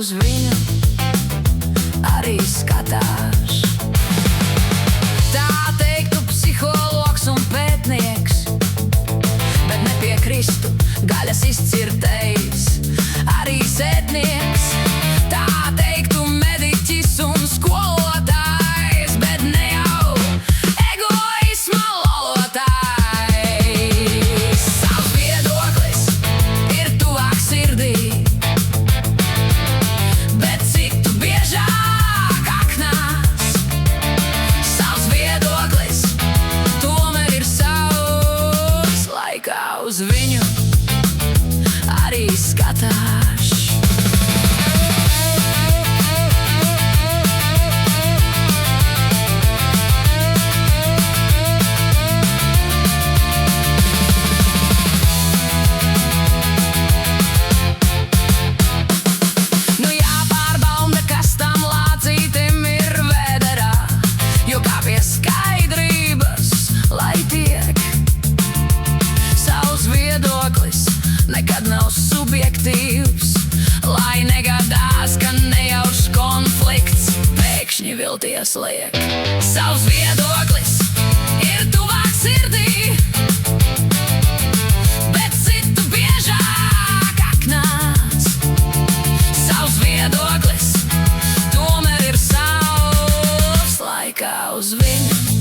uz viņu arī skatās. Tā teiktu psihologs un pētnieks, bet nepiekristu gaļas izcirtējs, arī sētnieks. Tā teiktu mediķis un skolotājs, bet ne jau egoisma lolotājs. Savs viedoklis ir tuvāk sirdī, bet citu biežāk aknās. Savs viedoklis tomēr ir savs, laikā uz viņu arī skatās. Nu jāpārbauda, kas tam lācītim ir vēderā, jo kā pie skaidrības, lai tiek. Savs viedoklis nekad nav subjektīvs, lai negadās, ka nejaušs konflikts pēkšņi vilties liek. Savs viedoklis ir tuvāk sirdī, bet citu biežāk aknās. Savs viedoklis tomēr ir savs, laikā uz viņu